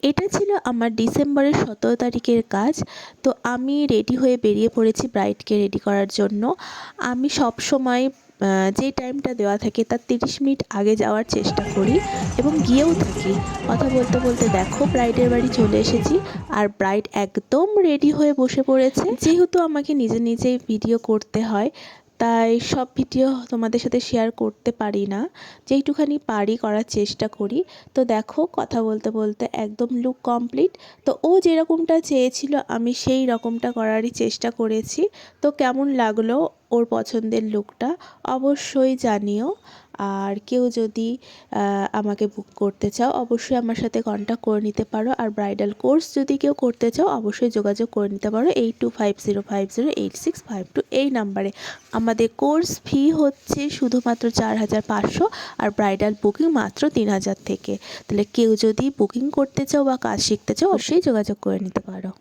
এটা ছিল আমার ডিসেম্বরের 17 তারিখের কাজ। তো আমি রেডি হয়ে বেরিয়ে পড়েছি ব্রাইডকে রেডি করার জন্য। আমি সবসময় যে টাইমটা দেওয়া থাকে তার 30 মিনিট আগে যাওয়ার চেষ্টা করি এবং গিয়েও থাকি। কথা বলতে বলতে দেখো ব্রাইডের বাড়ি চলে এসেছি আর ব্রাইড একদম রেডি হয়ে বসে পড়েছে। যেহেতু আমাকে নিজে নিজেই ভিডিও করতে হয়, তাই সব ভিডিও তোমাদের সাথে শেয়ার করতে পারি না, যেইটুখানি পারি করার চেষ্টা করি। তো দেখো কথা বলতে বলতে একদম লুক কমপ্লিট। তো ও যেরকমটা চেয়েছিল আমি সেই রকমটা করারই চেষ্টা করেছি। তো কেমন লাগলো ওর পছন্দের লুকটা অবশ্যই জানিও। আর কেউ যদি আমাকে বুক করতে চাও অবশ্যই আমার সাথে কন্ট্যাক্ট করে নিতে পারো। আর ব্রাইডাল কোর্স যদি কেউ করতে চাও অবশ্যই যোগাযোগ করে নিতে পারো 8250508652 এই নাম্বারে। আমাদের কোর্স ফি হচ্ছে শুধুমাত্র 4500 আর ব্রাইডাল বুকিং মাত্র 3000 থেকে। তাহলে কেউ যদি বুকিং করতে চাও বা কাজ শিখতে চাও অবশ্যই যোগাযোগ করে নিতে পারো।